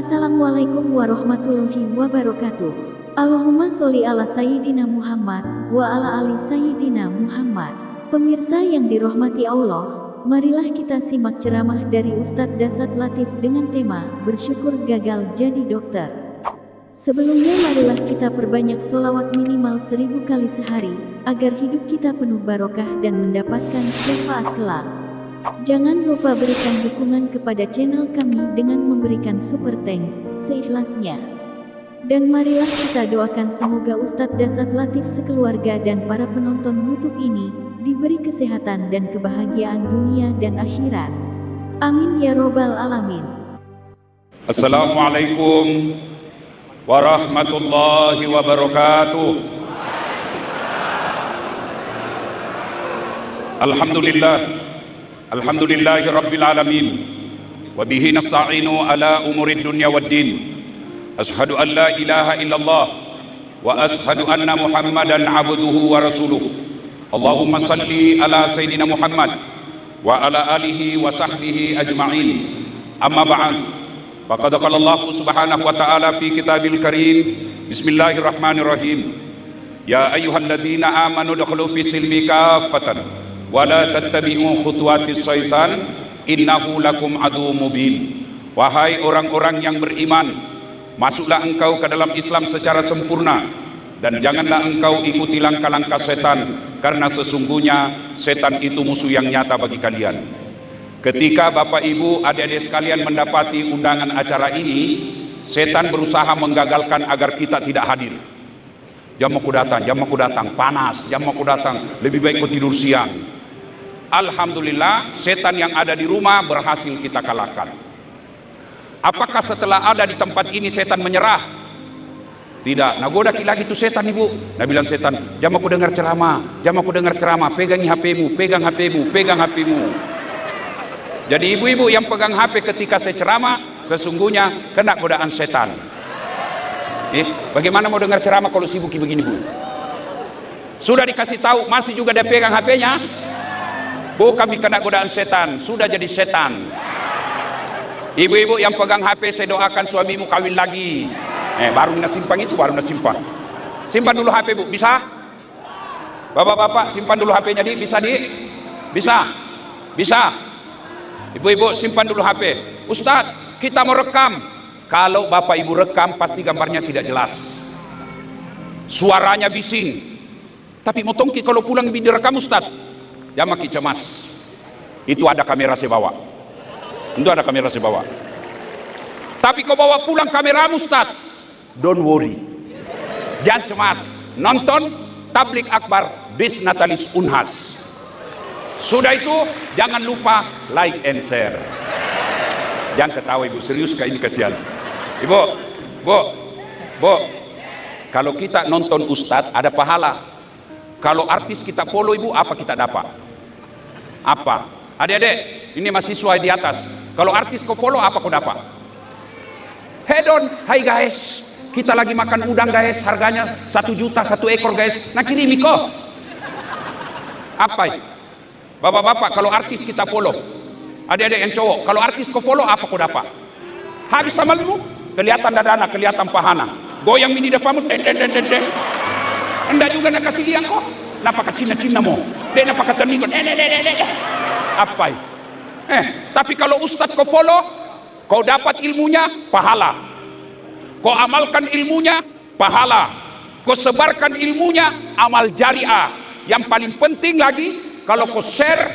Assalamualaikum warahmatullahi wabarakatuh. Allahumma sholli ala Sayyidina Muhammad wa ala ali Sayyidina Muhammad. Pemirsa yang dirahmati Allah, marilah kita simak ceramah dari Ustadz Dasat Latif dengan tema Bersyukur Gagal Jadi Dokter. Sebelumnya marilah kita perbanyak sholawat minimal 1000 kali sehari, agar hidup kita penuh barokah dan mendapatkan syafaat kelak. Jangan lupa berikan dukungan kepada channel kami dengan memberikan super thanks seikhlasnya. Dan marilah kita doakan semoga Ustadz Dasat Latif sekeluarga dan para penonton YouTube ini diberi kesehatan dan kebahagiaan dunia dan akhirat. Amin ya robbal alamin. Assalamualaikum warahmatullahi wabarakatuh. Alhamdulillahi rabbil alamin. Wa bihi nasta'inu ala umurid dunya waddin. Ashhadu an la ilaha illallah wa ashhadu anna Muhammadan abduhu wa rasuluh. Allahumma salli ala Sayyidina Muhammad wa ala alihi wa sahbihi ajma'in. Amma ba'd. Faqad qala Allah subhanahu wa ta'ala fi kitabil karim. Bismillahirrahmanirrahim. Ya ayyuhalladzina amanu dukhulu fi silmi kaffatan wa la tattabi'u khutuwatis syaitan innahu lakum adu mubin. Wahai orang-orang yang beriman, masuklah engkau ke dalam Islam secara sempurna dan janganlah engkau ikuti langkah-langkah setan, karena sesungguhnya setan itu musuh yang nyata bagi kalian. Ketika Bapak Ibu adik-adik sekalian mendapati undangan acara ini, setan berusaha menggagalkan agar kita tidak hadir. Jam aku datang, panas, jam aku datang, lebih baik kau tidur siang. Alhamdulillah, setan yang ada di rumah berhasil kita kalahkan. Apakah setelah ada di tempat ini setan menyerah? Tidak. Nagoda lagi itu setan, ibu. Nah bilang setan, jam aku dengar ceramah, pegangi HP-mu, pegang HP-mu. Jadi ibu-ibu yang pegang HP ketika saya ceramah, sesungguhnya kena godaan setan. Bagaimana mau dengar ceramah kalau sibuk begini, bu? Sudah dikasih tahu, masih juga dia pegang HP-nya. Bu, kami kena godaan setan, sudah jadi setan. Ibu-ibu yang pegang HP, saya doakan suamimu kawin lagi. Baru nak simpan itu, simpan dulu HP, bu, bisa? Bapak-bapak simpan dulu HP-nya, bisa. Ibu-ibu simpan dulu HP. Ustadz, kita mau rekam. Kalau bapak ibu rekam, pasti gambarnya tidak jelas, suaranya bising. Tapi mau tongki kalau pulang direkam, Ustadz, jangan makin cemas. Itu ada kamera saya bawa. Tapi kau bawa pulang kameramu, Ustadz, don't worry, jangan cemas. Nonton tablik akbar bis Natalis Unhas. Sudah itu jangan lupa like and share. Jangan ketawa ibu, serius kayak ini, kasihan ibu. Kalau kita nonton Ustadz ada pahala. Kalau artis kita follow, ibu, apa kita dapat? Apa? Adik-adik, ini mahasiswa di atas. Kalau artis kau follow, apa kau dapat? Head on. Hai guys, kita lagi makan udang guys, harganya 1 juta 1 ekor guys. Nah kirimi kok. Apa? Bapak-bapak, kalau artis kita follow, adik-adik yang cowok, kalau artis kau follow, apa kau dapat? Habis sama lu, kelihatan dadana, kelihatan pahana, goyang mini depanmu, Anda juga nak kasih liang kok. Napa ke Cina-Cina mo? Dia napa ke Terningon? Apa? Tapi kalau Ustadz kau follow, kau dapat ilmunya, pahala. Kau amalkan ilmunya, pahala. Kau sebarkan ilmunya, amal jariah. Yang paling penting lagi, kalau kau share,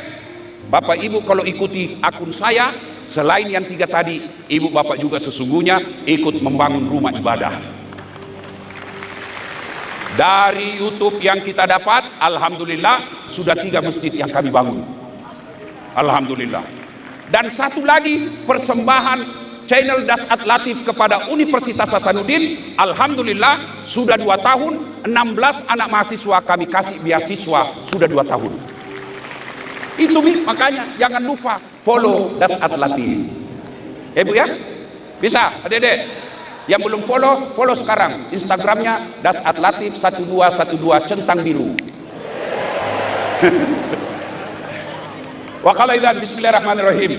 bapak ibu kalau ikuti akun saya, selain yang 3 tadi, ibu bapak juga sesungguhnya ikut membangun rumah ibadah. Dari YouTube yang kita dapat, alhamdulillah sudah 3 masjid yang kami bangun, alhamdulillah. Dan satu lagi persembahan channel Dasat Latif kepada Universitas Hasanuddin, alhamdulillah sudah 2 tahun, 16 anak mahasiswa kami kasih beasiswa, sudah 2 tahun. Itu makanya jangan lupa follow Dasat Latif. Bu ya, bisa adik-adik yang belum follow sekarang Instagramnya Dasat Latif 1212 centang biru. Wa qala idzan bismillahirrahmanirrahim.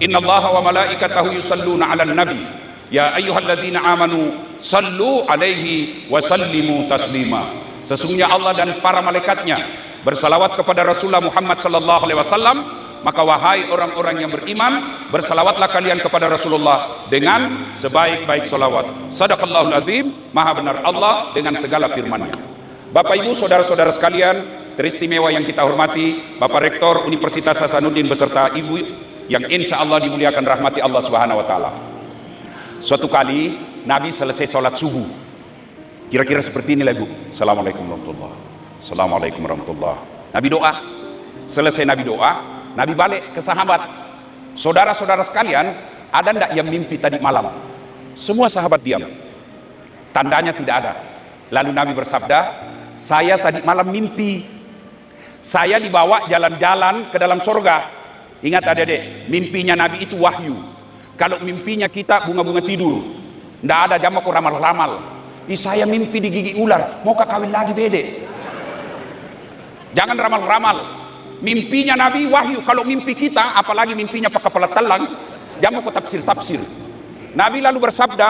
Innallaha wa malaikatahu yusalluna 'alan nabi Ya ayyuhalladzina amanu sallu alaihi wa sallimu taslima. Sesungguhnya Allah dan para malaikatnya bersalawat kepada Rasulullah Muhammad sallallahu alaihi wasallam, maka wahai orang-orang yang beriman, bersalawatlah kalian kepada Rasulullah dengan sebaik-baik salawat. Sadaqallahul azim, maha benar Allah dengan segala firman-Nya. Bapak Ibu, saudara-saudara sekalian teristimewa yang kita hormati, Bapak Rektor Universitas Hasanuddin beserta Ibu yang insya Allah dimuliakan rahmati Allah Subhanahu wa taala. Suatu kali Nabi selesai sholat subuh, kira-kira seperti inilah Ibu. Assalamualaikum warahmatullahi wabarakatuh. Assalamualaikum warahmatullahi wabarakatuh. Nabi doa. Selesai Nabi doa, Nabi balik ke sahabat. Saudara-saudara sekalian, ada ndak yang mimpi tadi malam? Semua sahabat diam. Tandanya tidak ada. Lalu Nabi bersabda, saya tadi malam mimpi. Saya dibawa jalan-jalan ke dalam surga. Ingat adik-adik, mimpinya Nabi itu wahyu. Kalau mimpinya kita bunga-bunga tidur, ndak ada jamak ramal-ramal. Saya mimpi digigit ular, mau kawin lagi bede. Jangan ramal-ramal. Mimpinya Nabi wahyu. Kalau mimpi kita, apalagi mimpinya pakai kepala telang, jangan kau tafsir-tafsir. Nabi lalu bersabda,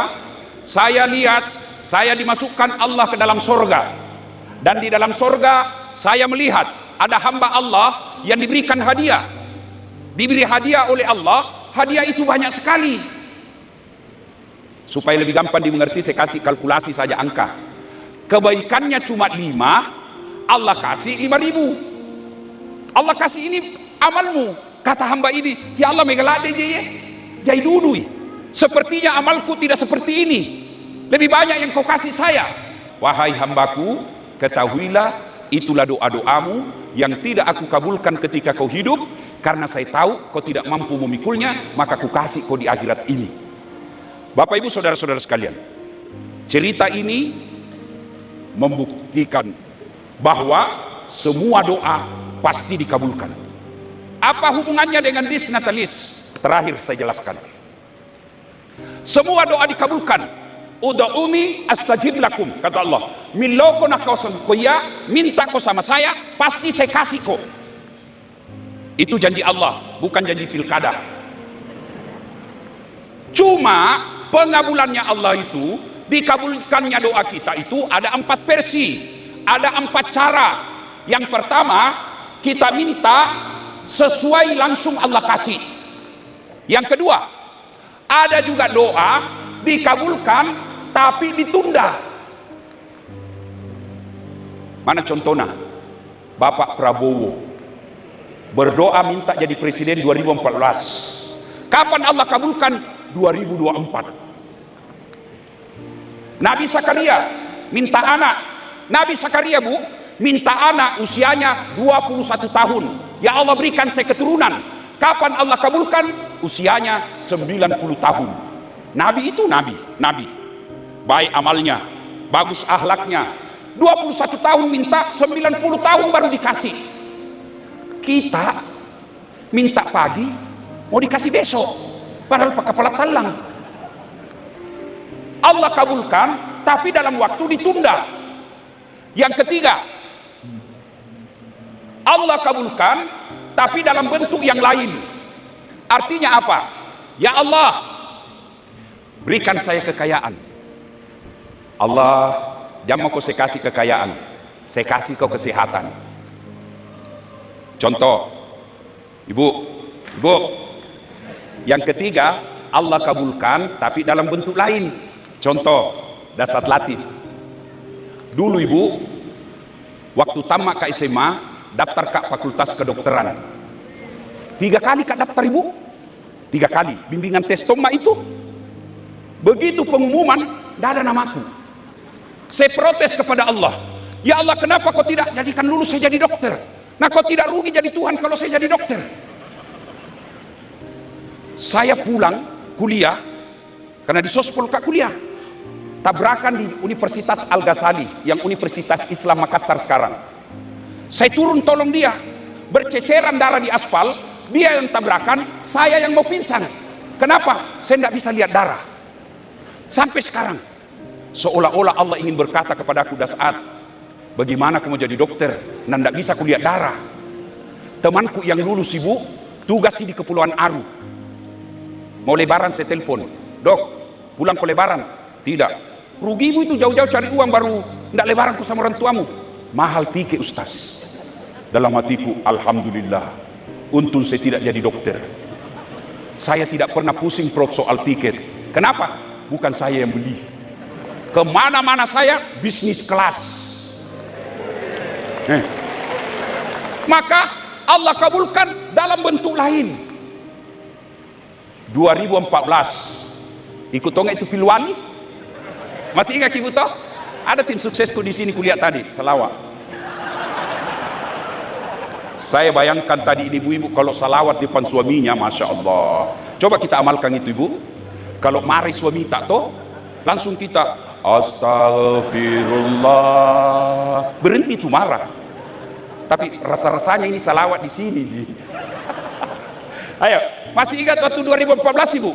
saya lihat, saya dimasukkan Allah ke dalam surga, dan di dalam surga saya melihat ada hamba Allah yang diberikan hadiah, diberi hadiah oleh Allah. Hadiah itu banyak sekali. Supaya lebih gampang dimengerti, saya kasih kalkulasi saja angka. Kebaikannya cuma 5, Allah kasih 5.000. Allah kasih ini amalmu. Kata hamba ini, ya Allah megalade jai dudui. Sepertinya amalku tidak seperti ini. Lebih banyak yang kau kasih saya. Wahai hambaku, ketahuilah itulah doa-doamu yang tidak aku kabulkan ketika kau hidup, karena saya tahu kau tidak mampu memikulnya, maka ku kasih kau di akhirat ini. Bapak Ibu saudara-saudara sekalian, cerita ini membuktikan bahwa semua doa pasti dikabulkan. Apa hubungannya dengan disnatalis? Terakhir saya jelaskan. Semua doa dikabulkan. Ud'uni astajib lakum, kata Allah. Miloko nak kau semkoya, minta kau sama saya, pasti saya kasih kau. Itu janji Allah, bukan janji pilkada. Cuma pengabulannya Allah itu, dikabulkannya doa kita itu ada 4 versi, ada 4 cara. Yang pertama, kita minta sesuai langsung Allah kasih. Yang kedua, ada juga doa dikabulkan tapi ditunda. Mana contohnya? Bapak Prabowo berdoa minta jadi presiden 2014. Kapan Allah kabulkan? 2024. Nabi Zakaria minta anak. Nabi Zakaria minta anak, usianya 21 tahun. Ya Allah berikan saya keturunan. Kapan Allah kabulkan? Usianya 90 tahun. Nabi itu nabi. Baik amalnya, bagus akhlaknya. 21 tahun minta, 90 tahun baru dikasih. Kita minta pagi, mau dikasih besok, padahal pakai kepala talang. Allah kabulkan, tapi dalam waktu ditunda. Yang ketiga, Allah kabulkan, tapi dalam bentuk yang lain. Artinya apa? Ya Allah, berikan saya kekayaan. Allah, jangan kau saya kasih kekayaan, saya kasih kau kesehatan. Contoh, ibu. Yang ketiga, Allah kabulkan tapi dalam bentuk lain. Contoh, dasar latif. Dulu ibu, waktu tamat ke SMA, daftar ke fakultas kedokteran. 3 kali kak daftar ibu, 3 kali bimbingan tes toma itu. Begitu pengumuman, tidak ada namaku. Saya protes kepada Allah. Ya Allah, kenapa kau tidak jadikan lulus saya jadi dokter? Nah, kau tidak rugi jadi Tuhan kalau saya jadi dokter. Saya pulang kuliah, karena di Sospol kak kuliah. Tabrakan di Universitas Al-Ghazali, yang Universitas Islam Makassar sekarang. Saya turun tolong dia, berceceran darah di aspal, dia yang tabrakan, saya yang mau pingsan. Kenapa? Saya tidak bisa lihat darah. Sampai sekarang, seolah-olah Allah ingin berkata kepadaku, Das'ad, bagaimana kamu jadi dokter dan tidak bisa kulihat darah? Temanku yang lulus ibu, tugas di Kepulauan Aru. Mau lebaran saya telepon, dok, pulang ke lebaran. Tidak. Rugimu itu jauh-jauh cari uang baru tidak lebaran ku sama orang tuamu. Mahal tiket Ustaz. Dalam hatiku, alhamdulillah, untung saya tidak jadi dokter. Saya tidak pernah pusing Prof soal tiket. Kenapa? Bukan saya yang beli. Kemana-mana saya bisnis kelas. Maka Allah kabulkan dalam bentuk lain. 2014 ikut tonga itu Pilwani. Masih ingat ibu toh? Ada tim suksesku di sini kulihat tadi, salawat. Saya bayangkan tadi ibu-ibu kalau salawat depan suaminya, masya Allah. Coba kita amalkan itu ibu. Kalau mari suami tak toh, langsung kita astagfirullah. Berhenti itu marah. Tapi rasa-rasanya ini salawat di sini. Ayo, masih ingat waktu 2014 ibu?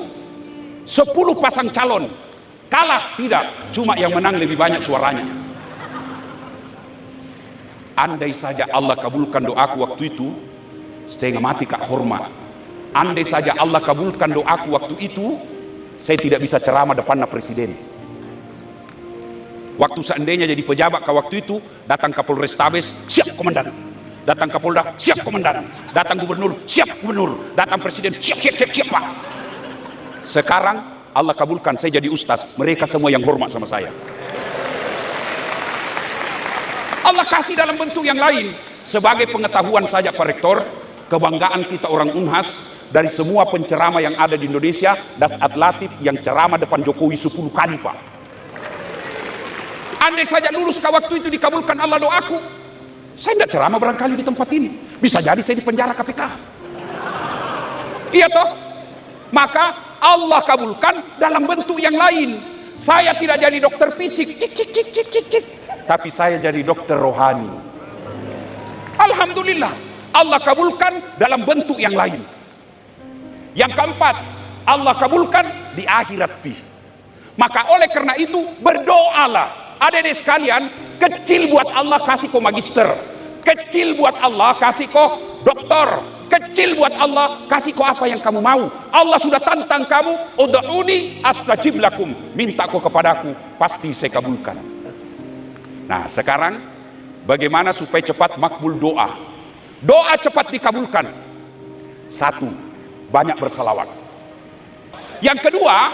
10 pasang calon. Kalah? Tidak. Cuma yang menang lebih banyak suaranya. Andai saja Allah kabulkan doaku waktu itu, setengah mati kak hormat. Andai saja Allah kabulkan doaku waktu itu, saya tidak bisa ceramah depan presiden. Waktu seandainya jadi pejabat ke waktu itu, datang Kapolres Tabes, siap komandan. Datang Kapolda, siap komandan. Datang gubernur, siap gubernur. Datang presiden, siap pak. Sekarang Allah kabulkan saya jadi ustaz, mereka semua yang hormat sama saya. Allah kasih dalam bentuk yang lain. Sebagai pengetahuan saja Pak Rektor, kebanggaan kita orang Unhas, dari semua penceramah yang ada di Indonesia, Dasat Latif yang ceramah depan Jokowi 10 kali Pak. Andai saja lulus ke waktu itu dikabulkan Allah doaku, saya tidak ceramah barangkali di tempat ini. Bisa jadi saya di penjara KPK. Iya toh? Maka Allah kabulkan dalam bentuk yang lain. Saya tidak jadi dokter fisik, cik. Tapi saya jadi dokter rohani. Alhamdulillah, Allah kabulkan dalam bentuk yang lain. Yang keempat, Allah kabulkan di akhirat pi. Maka oleh karena itu berdoalah. Adik-adik sekalian, kecil buat Allah kasih kau magister, kecil buat Allah kasih kau doktor, kecil buat Allah kasih kau apa yang kamu mau. Allah sudah tantang kamu, ud'uni astajib lakum, minta kau kepadaku, pasti saya kabulkan. Nah sekarang bagaimana supaya cepat makbul doa? Doa cepat dikabulkan. Satu, banyak bersalawat. Yang kedua,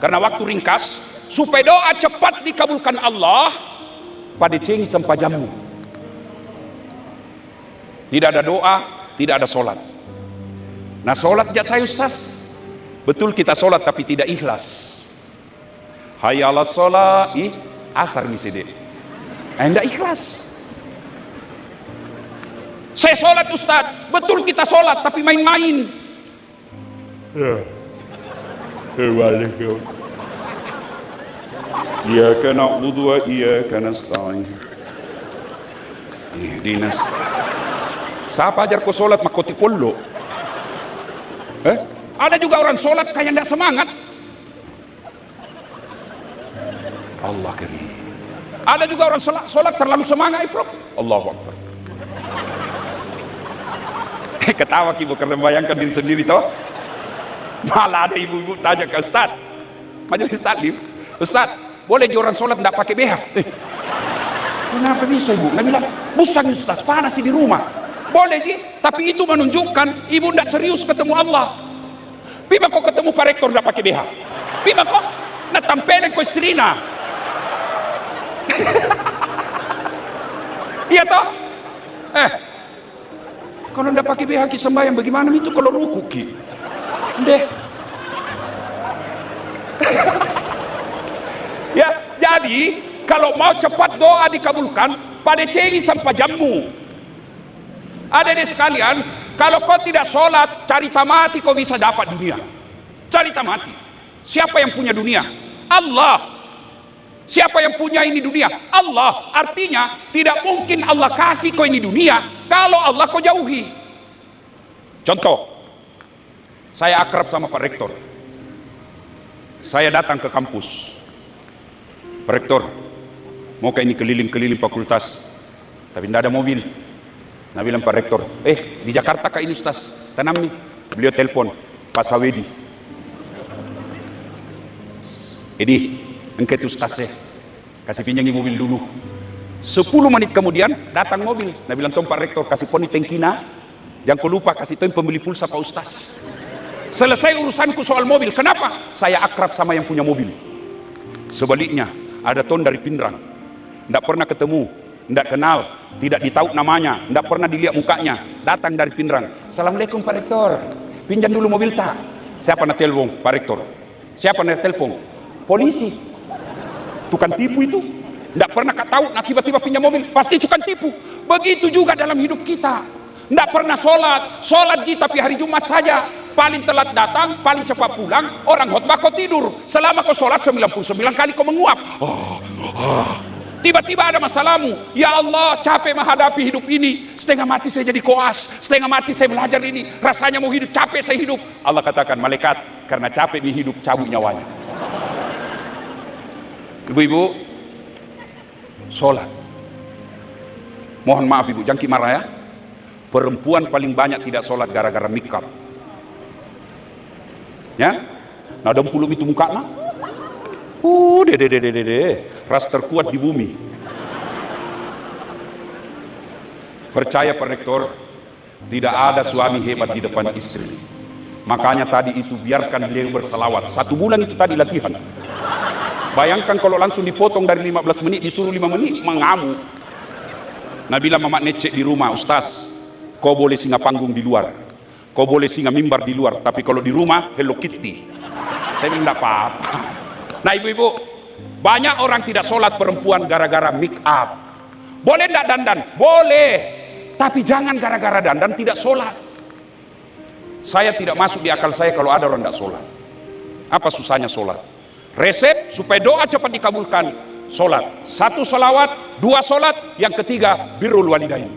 karena waktu ringkas, supaya doa cepat dikabulkan Allah, pada cengi sempajamu. Tidak ada doa, tidak ada sholat. Nah sholat jak saya Ustaz, betul kita sholat tapi tidak ikhlas. Hayya 'alas sholat, asar nih sede. Tidak ikhlas. Saya sholat Ustaz, betul kita sholat tapi main-main. Iyyaka na'budu wa iyyaka nasta'in. Ihdinas. Siapa ajar kau sholat makoti polo? Ada juga orang sholat kayak tidak semangat. Allah karim. Ada juga orang sholat terlalu semangat, Prof. Allahu Akbar. Ketawa ibu karena bayangkan diri sendiri toh. Malah ada ibu-ibu tanya ke Ustaz, majelis taklim, Ustaz, boleh di orang sholat tidak pakai BH? Kenapa bisa ibu? Nggak bilang, busan Ustaz, panas di rumah. Boleh Ji, tapi itu menunjukkan ibu tidak serius ketemu Allah. Bima kok ketemu Pak Rektor tidak pakai BH? Bima kok natampelin ko istrina? Iya toh? Kalau tidak pakai BH ki sembahyang bagaimana itu kalau ruku ki? Deh. Ya, jadi kalau mau cepat doa dikabulkan, pada cengi sampai jammu. Adik-adik sekalian, kalau kau tidak sholat, cari tamati kau bisa dapat dunia. Cari tamati. Siapa yang punya dunia? Allah. Siapa yang punya ini dunia? Allah. Artinya tidak mungkin Allah kasih kau ini dunia kalau Allah kau jauhi. Contoh, saya akrab sama Pak Rektor. Saya datang ke kampus. Pak Rektor, mau ke ini keliling-keliling fakultas, tapi tidak ada mobil. Nah bilang Pak Rektor, di Jakarta kak ini Ustaz, tanam nih. Beliau telepon Pak Sawedi. Edi, engke tu stase, kasih pinjangi mobil dulu. 10 menit kemudian datang mobil. Nah bilang, Pak Rektor, kasih poni tengkina, jangan kau lupa kasih tahu pembeli pulsa Pak Ustaz. Selesai urusanku soal mobil. Kenapa? Saya akrab sama yang punya mobil. Sebaliknya, ada ton dari Pindrang, tidak pernah ketemu, tidak kenal, tidak ditahu namanya, tidak pernah dilihat mukanya, datang dari Pindrang. Assalamualaikum Pak Rektor, pinjam dulu mobil tak? Siapa nak telepon? Pak Rektor. Siapa nak telepon? Polisi. Tukang tipu itu. Tidak pernah tahu, nah tiba-tiba pinjam mobil, pasti tukang tipu. Begitu juga dalam hidup kita. Tidak pernah sholat ji tapi hari Jumat saja. Paling telat datang, paling cepat pulang. Orang khotbah kau tidur. Selama kau sholat 99 kali kau menguap. Tiba-tiba ada masalahmu. Ya Allah, capek menghadapi hidup ini. Setengah mati saya jadi koas, setengah mati saya belajar ini. Rasanya mau hidup, capek saya hidup. Allah katakan, malaikat, karena capek hidup, cabut nyawanya. Ibu-ibu, sholat. Mohon maaf ibu, jangan marah ya. Perempuan paling banyak tidak sholat gara-gara makeup. Ya, nah dempulum itu mukanya. Ras terkuat di bumi. Percaya Pak Rektor, tidak ada suami hebat di depan istri. Makanya tadi itu biarkan beliau berselawat. 1 bulan itu tadi latihan. Bayangkan kalau langsung dipotong dari 15 menit disuruh 5 menit, mengamuk. Nah bilang Mamak Necek di rumah, Ustaz, kau boleh singgah panggung di luar, kau boleh singgah mimbar di luar, tapi kalau di rumah Hello Kitty. Saya bilang tidak apa-apa. Nah ibu-ibu, banyak orang tidak sholat perempuan gara-gara make up. Boleh tidak dandan? Boleh, tapi jangan gara-gara dandan tidak sholat. Saya tidak masuk di akal saya kalau ada orang tidak sholat. Apa susahnya sholat? Resep supaya doa cepat dikabulkan, sholat. 1 sholawat, 2 sholat, yang ketiga birrul walidain.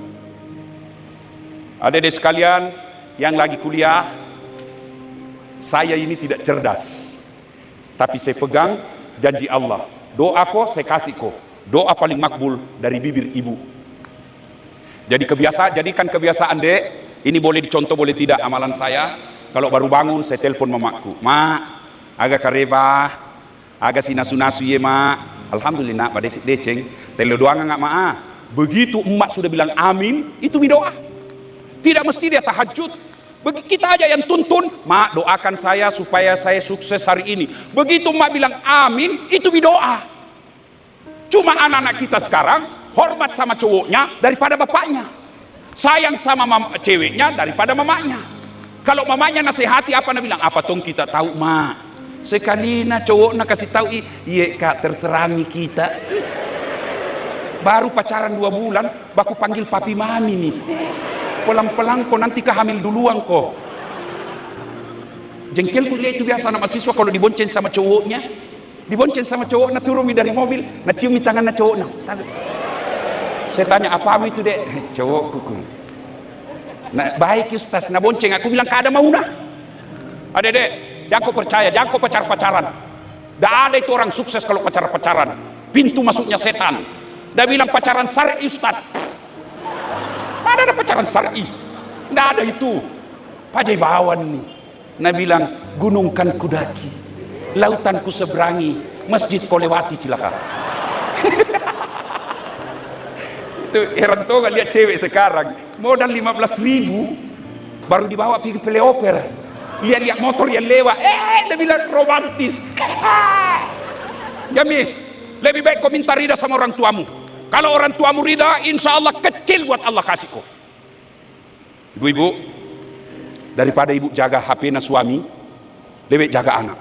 Adik-adik sekalian yang lagi kuliah, saya ini tidak cerdas, tapi saya pegang janji Allah. Doa ko saya kasih ko. Doa paling makbul dari bibir ibu. Jadi jadikan kebiasaan dek. Ini boleh dicontoh boleh tidak amalan saya. Kalau baru bangun saya telepon mamaku, mak, agak kareba, agak sinasu-nasu ye mak. Alhamdulillah pada deceng. Telo doang nggak mak. Begitu emak sudah bilang amin, itu doa. Tidak mesti dia tahajud. Kita aja yang tuntun, mak doakan saya supaya saya sukses hari ini. Begitu mak bilang amin, itu doa. Cuma anak-anak kita sekarang hormat sama cowoknya daripada bapaknya, sayang sama ceweknya daripada mamanya. Kalau mamanya nasihati apa nak bilang? Apa tong kita tahu mak? Sekali na cowok nak kasih tahu, iya kak terserangi kita. Baru pacaran 2 bulan, baku panggil papi mami nih. Pelang-pelang kok nanti hamil duluan kok. Jengkel dia itu biasa anak mahasiswa kalau dibonceng sama cowoknya. Dibonceng sama cowok, na turun dari mobil, na ciumi tangan na cowok na. Saya tanya apa itu dek? Cowok kuku. Nah baik Ustaz, na bonceng. Aku bilang kada mau nah. Ada dek, jangan kau percaya, jangan kau pacar-pacaran. Tidak ada itu orang sukses kalau pacar-pacaran. Pintu masuknya setan. Dia bilang pacaran syar'i Ustaz. Mana ada pacaran syar'i? Tidak ada itu. Pajaibawan nih. Nah bilang gunung kan kudaki, lautan ku seberangi, masjid kau lewati cilaka. Itu heran tuh gak lihat cewek sekarang modal 15.000 baru dibawa pergi peleoper, lihat-lihat motor yang lewat, dia bilang romantis. Jami, lebih baik kau minta rida sama orang tuamu. Kalau orang tuamu rida, insya Allah kecil buat Allah kasih kau. Ibu-ibu, daripada ibu jaga HP-nya suami, lebih jaga anak.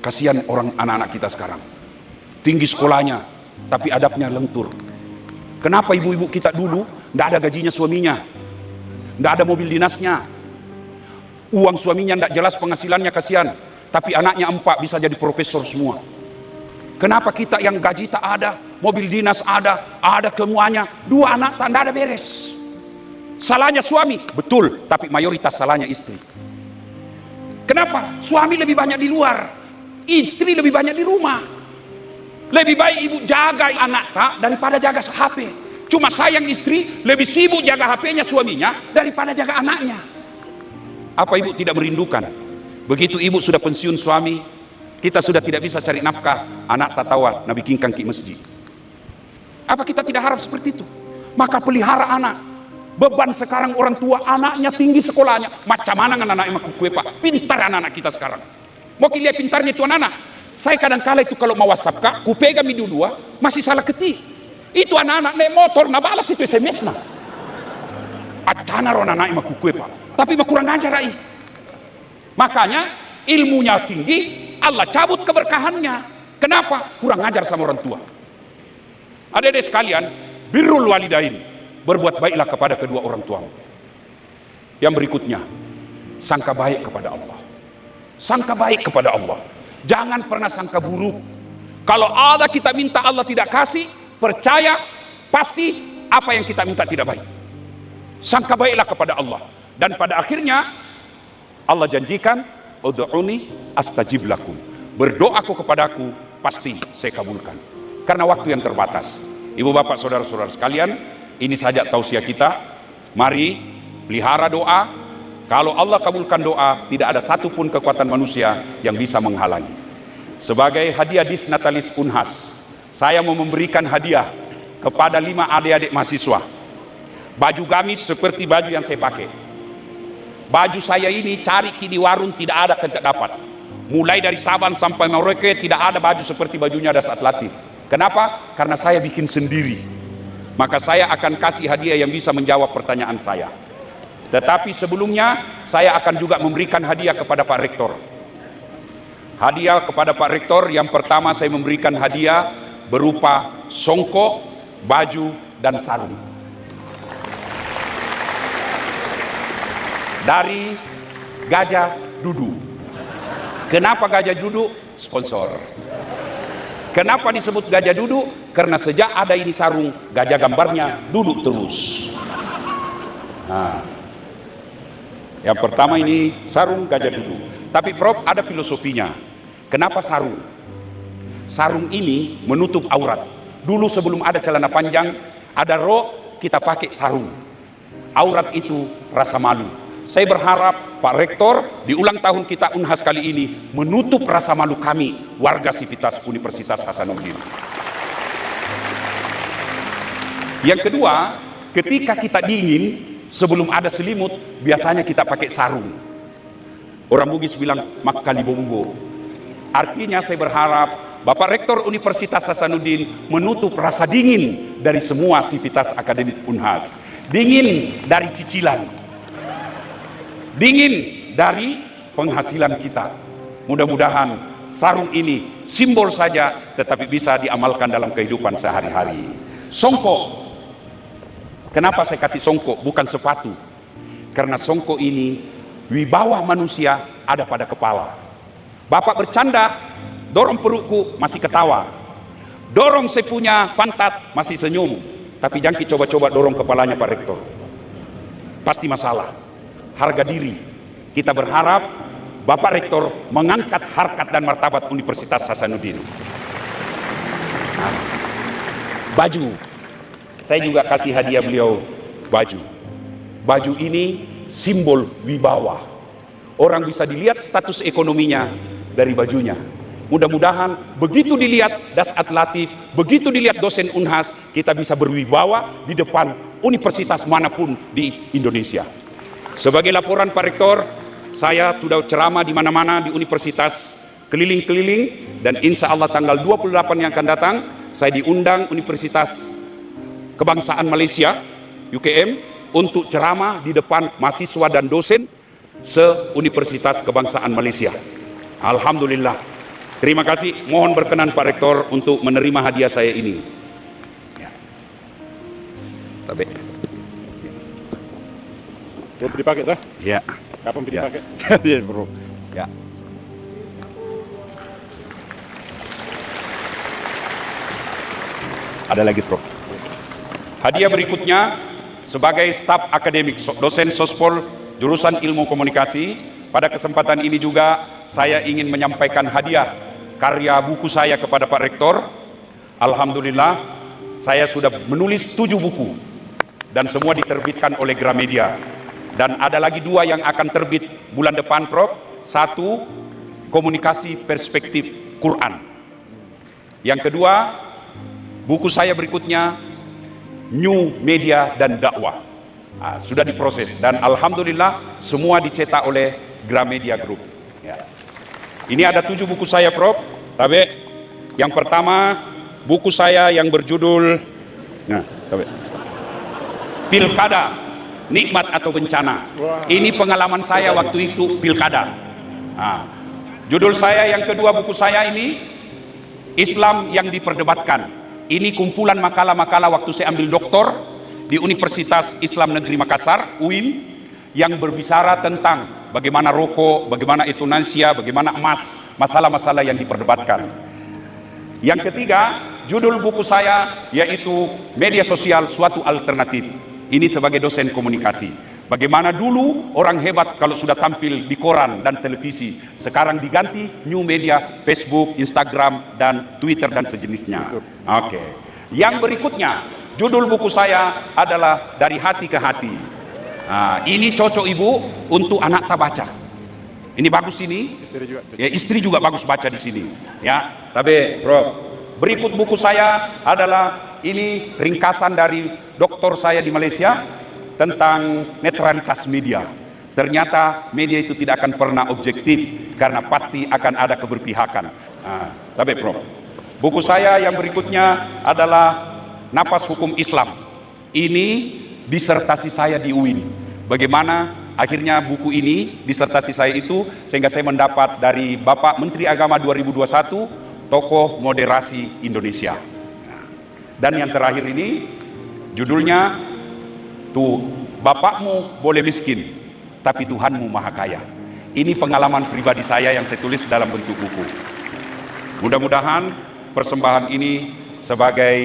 Kasihan orang anak-anak kita sekarang, tinggi sekolahnya tapi adabnya lentur. Kenapa ibu-ibu kita dulu tidak ada gajinya suaminya, tidak ada mobil dinasnya, uang suaminya tidak jelas penghasilannya, kasihan. Tapi anaknya 4 bisa jadi profesor semua. Kenapa kita yang gaji tak ada, mobil dinas ada semuanya, 2 anak tak ada beres. Salahnya suami, betul, tapi mayoritas salahnya istri. Kenapa? Suami lebih banyak di luar, istri lebih banyak di rumah. Lebih baik ibu jaga anak tak daripada jaga HP. Cuma sayang istri lebih sibuk jaga HP-nya suaminya daripada jaga anaknya. Apa ibu tidak merindukan? Begitu ibu sudah pensiun suami, kita sudah tidak bisa cari nafkah, anak tatawa Nabi kingkang ki masjid. Apa kita tidak harap seperti itu? Maka pelihara anak. Beban sekarang orang tua, anaknya tinggi sekolahnya. Macam mana anak-anak emak kue pak? Pintar anak-anak kita sekarang. Mau lihat pintarnya itu anak-anak. Saya kadang-kala itu kalau mau WhatsApp kak, ku pegang di dua, masih salah ketik. Itu anak-anak naik motor, nah balas itu SMS nah. Acana ron anak emak kue pak. Tapi mah kurang ajar ai. Makanya ilmunya tinggi, Allah cabut keberkahannya. Kenapa? Kurang ajar sama orang tua. Adik-adik sekalian, birrul walidain, berbuat baiklah kepada kedua orang tuamu. Yang berikutnya, sangka baik kepada Allah. Sangka baik kepada Allah. Jangan pernah sangka buruk. Kalau ada kita minta Allah tidak kasih, percaya pasti apa yang kita minta tidak baik. Sangka baiklah kepada Allah. Dan pada akhirnya Allah janjikan, ud'uni astajib lakum. Berdoaku kepadaku, pasti saya kabulkan. Karena waktu yang terbatas. Ibu bapak saudara-saudara sekalian, ini saja tausiah kita. Mari pelihara doa. Kalau Allah kabulkan doa, tidak ada satupun kekuatan manusia yang bisa menghalangi. Sebagai hadiah Disnatalis Unhas, saya mau memberikan hadiah kepada 5 adik-adik mahasiswa. Baju gamis seperti baju yang saya pakai. Baju saya ini cari di warung tidak ada, tidak dapat. Mulai dari Sabang sampai Merauke tidak ada baju seperti bajunya Das Atlatif. Kenapa? Karena saya bikin sendiri. Maka saya akan kasih hadiah yang bisa menjawab pertanyaan saya. Tetapi sebelumnya saya akan juga memberikan hadiah kepada Pak Rektor. Hadiah kepada Pak Rektor, yang pertama saya memberikan hadiah berupa songkok, baju, dan sarung. Dari Gajah Duduk. Kenapa Gajah Duduk? Sponsor. Kenapa disebut Gajah Duduk? Karena sejak ada ini sarung, gajah gambarnya duduk terus. Nah, yang pertama ini sarung Gajah Duduk. Tapi Prof, ada filosofinya. Kenapa sarung? Sarung ini menutup aurat. Dulu sebelum ada celana panjang, ada rok, kita pakai sarung. Aurat itu rasa malu. Saya berharap Pak Rektor di ulang tahun kita Unhas kali ini menutup rasa malu kami warga Sivitas Universitas Hasanuddin. Yang kedua, ketika kita dingin sebelum ada selimut, biasanya kita pakai sarung. Orang Bugis bilang makali bombo. Artinya saya berharap Bapak Rektor Universitas Hasanuddin menutup rasa dingin dari semua Sivitas Akademik Unhas. Dingin dari cicilan. Dingin dari penghasilan kita. Mudah-mudahan sarung ini simbol saja, tetapi bisa diamalkan dalam kehidupan sehari-hari. Songkok. Kenapa saya kasih songkok, bukan sepatu? Karena songkok ini wibawa manusia ada pada kepala. Bapak bercanda, dorong perutku masih ketawa. Dorong saya punya pantat masih senyum. Tapi jangan coba-coba dorong kepalanya Pak Rektor. Pasti masalah. Harga diri. Kita berharap Bapak Rektor mengangkat harkat dan martabat Universitas Hasanuddin. Nah, baju. Saya juga kasih hadiah beliau baju. Baju ini simbol wibawa. Orang bisa dilihat status ekonominya dari bajunya. Mudah-mudahan begitu dilihat Das Atlatif, begitu dilihat dosen Unhas, kita bisa berwibawa di depan universitas manapun di Indonesia. Sebagai laporan Pak Rektor, saya sudah ceramah di mana-mana di universitas keliling-keliling, dan insya Allah tanggal 28 yang akan datang saya diundang Universitas Kebangsaan Malaysia UKM untuk ceramah di depan mahasiswa dan dosen se-Universitas Kebangsaan Malaysia. Alhamdulillah. Terima kasih. Mohon berkenan Pak Rektor untuk menerima hadiah saya ini. Ya. Belum dipakai dah? Ya. Kapan dipakai? Ya, Bro. Ya. Ada lagi, Bro. Hadiah berikutnya sebagai staf akademik dosen Sospol jurusan Ilmu Komunikasi. Pada kesempatan ini juga saya ingin menyampaikan hadiah karya buku saya kepada Pak Rektor. Alhamdulillah, saya sudah menulis 7 buku dan semua diterbitkan oleh Gramedia. Dan ada lagi 2 yang akan terbit bulan depan, Prof. 1 komunikasi perspektif Quran. Yang kedua, buku saya berikutnya New Media dan Dakwah. Sudah diproses dan alhamdulillah semua dicetak oleh Gramedia Group. Ya. Ini ada 7 buku saya, Prof. Tapi yang pertama buku saya yang berjudul Pilkada, Nikmat atau Bencana. Ini pengalaman saya waktu itu pilkada. Judul saya yang kedua buku saya ini Islam yang diperdebatkan. Ini kumpulan makalah-makalah waktu saya ambil doktor di Universitas Islam Negeri Makassar, UIN, yang berbicara tentang bagaimana rokok, bagaimana euthanasia, bagaimana emas, masalah-masalah yang diperdebatkan. Yang ketiga, judul buku saya yaitu Media Sosial Suatu Alternatif. Ini sebagai dosen komunikasi. Bagaimana dulu orang hebat kalau sudah tampil di koran dan televisi, sekarang diganti new media, Facebook, Instagram, dan Twitter dan sejenisnya. Oke. Yang berikutnya, judul buku saya adalah Dari Hati ke Hati. Ini cocok ibu untuk anak tak baca. Ini bagus ini. Istri juga bagus baca di sini. Ya, tapi Prof, berikut buku saya adalah ini ringkasan dari doktor saya di Malaysia tentang netralitas media. Ternyata media itu tidak akan pernah objektif karena pasti akan ada keberpihakan. Tapi Prof, buku saya yang berikutnya adalah Napas Hukum Islam. Ini disertasi saya di UIN. Bagaimana akhirnya buku ini, disertasi saya itu, sehingga saya mendapat dari Bapak Menteri Agama 2021 tokoh moderasi Indonesia. Dan yang terakhir ini judulnya tuh, bapakmu boleh miskin, tapi Tuhanmu maha kaya. Ini pengalaman pribadi saya yang saya tulis dalam bentuk buku. Mudah-mudahan persembahan ini sebagai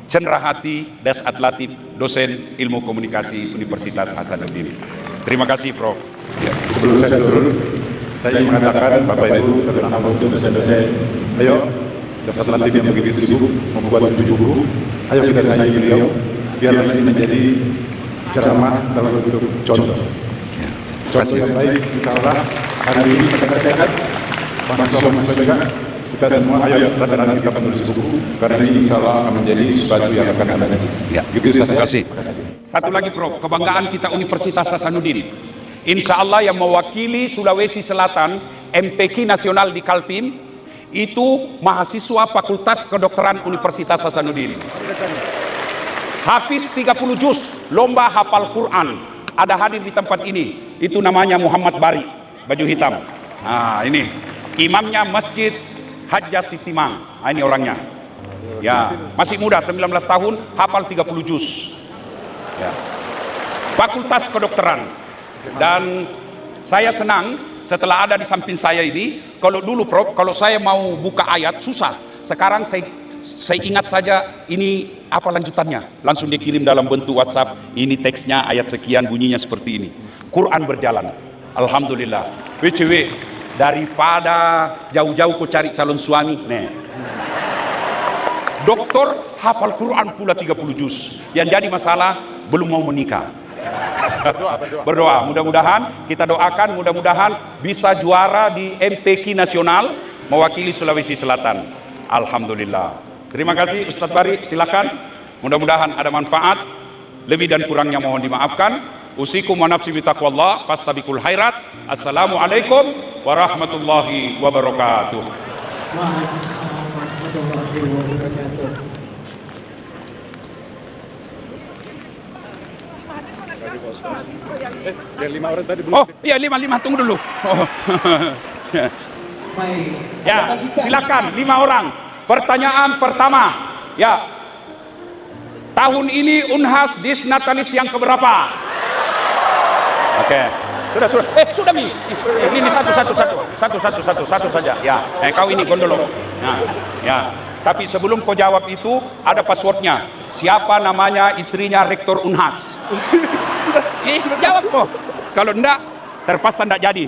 cenderahati Dasat Latif, dosen ilmu komunikasi Universitas Hasanuddin. Terima kasih, Prof. Ya, sebelum saya turun, saya ingin mengatakan Bapak Ibu, terutama untuk dosen-dosen, ayo Dasat Latif yang begitu sibuk membuat 7 buku, ayo kita sayangi beliau, biar ini menjadi ceramah dalam bentuk contoh. Contoh yang baik, insya Allah hari ini kita sehat, mahasiswa juga, kita semua ayo benar-benar kita menulis buku, karena ini insya Allah akan menjadi sesuatu yang akan ada. Ya, gitu terima kasih. Satu lagi Prof, kebanggaan kita Universitas Hasanuddin. Insya Allah yang mewakili Sulawesi Selatan, MTQ Nasional di Kaltim, itu mahasiswa Fakultas Kedokteran Universitas Hasanuddin. Hafiz 30 juz, lomba hafal Quran, ada hadir di tempat ini. Itu namanya Muhammad Bari, baju hitam. Ini imamnya Masjid Hajjah Sitimang. Ini orangnya. Ya, masih muda, 19 tahun, hafal 30 juz. Ya. Fakultas Kedokteran. Dan saya senang setelah ada di samping saya ini. Kalau dulu Prof, kalau saya mau buka ayat susah. Sekarang saya ingat saja ini apa lanjutannya, langsung dikirim dalam bentuk WhatsApp. Ini teksnya ayat sekian, bunyinya seperti ini. Quran berjalan, alhamdulillah. WCW, daripada jauh-jauh ku cari calon suami, doktor hafal Quran pula 30 juz. Yang jadi masalah belum mau menikah. Berdoa, mudah-mudahan kita doakan, mudah-mudahan bisa juara di MTQ Nasional mewakili Sulawesi Selatan. Alhamdulillah. Terima kasih Ustadz Bari, silakan. Mudah-mudahan ada manfaat. Lebih dan kurangnya mohon dimaafkan. Usikum wa nafsi bitaqwallah fastabiqul khairat. Assalamualaikum warahmatullahi wabarakatuh. Waalaikumsalam warahmatullahi wabarakatuh. Ya 5 orang tadi belum. Oh iya 5 tunggu dulu. Baik. Ya silakan 5 orang. Pertanyaan pertama, ya, tahun ini Unhas Disnatalis yang keberapa? Oke, sudah Mi. Ini satu saja. Ya, kau ini gondolo. Ya. Tapi sebelum kau jawab itu ada passwordnya. Siapa namanya istrinya Rektor Unhas? Jawab kok. Kalau enggak, terpaksa enggak jadi.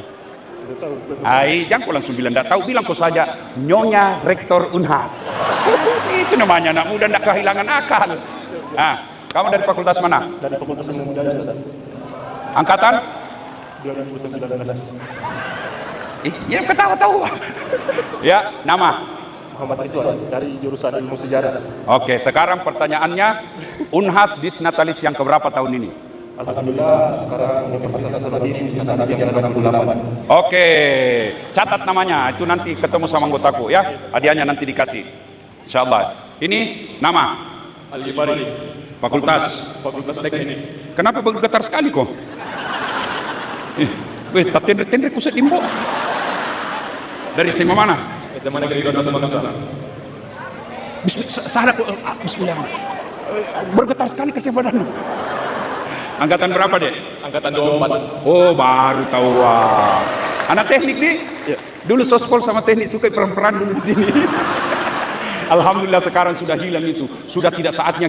Jangan kau langsung bilang enggak tahu, bilang kau saja Nyonya Rektor Unhas. Itu namanya anak muda enggak kehilangan akal. Kamu dari fakultas mana? Dari Fakultas Ilmu Budaya, Ustaz. Angkatan 2019. Ya ketawa-tawa. Ya, nama. Muhammad Rizwan dari jurusan Ilmu Sejarah. Oke, sekarang pertanyaannya, Unhas Disnatalis yang keberapa tahun ini? Alhamdulillah sekarang Universitas Hasanuddin Disnatalis yang ke-68. Oke, catat namanya, itu nanti ketemu sama anggotaku ya, hadiahnya nanti dikasih. Insyaallah. Ini nama? Al-Ghifari. Fakultas Teknik. Kenapa bergetar sekali kok? Tak tender-tender kuset limbo. Dari SMA mana? SMA Negeri 21 Makassar. Bismillah. Bergetar sekali kesebaranmu. Angkatan berapa, Dek? Angkatan 24. Oh, baru tahu. Wah. Anak teknik, Dik? Ya. Dulu sospol sama teknik suka peran-peran dulu di sini. Alhamdulillah sekarang sudah hilang itu. Sudah tidak saatnya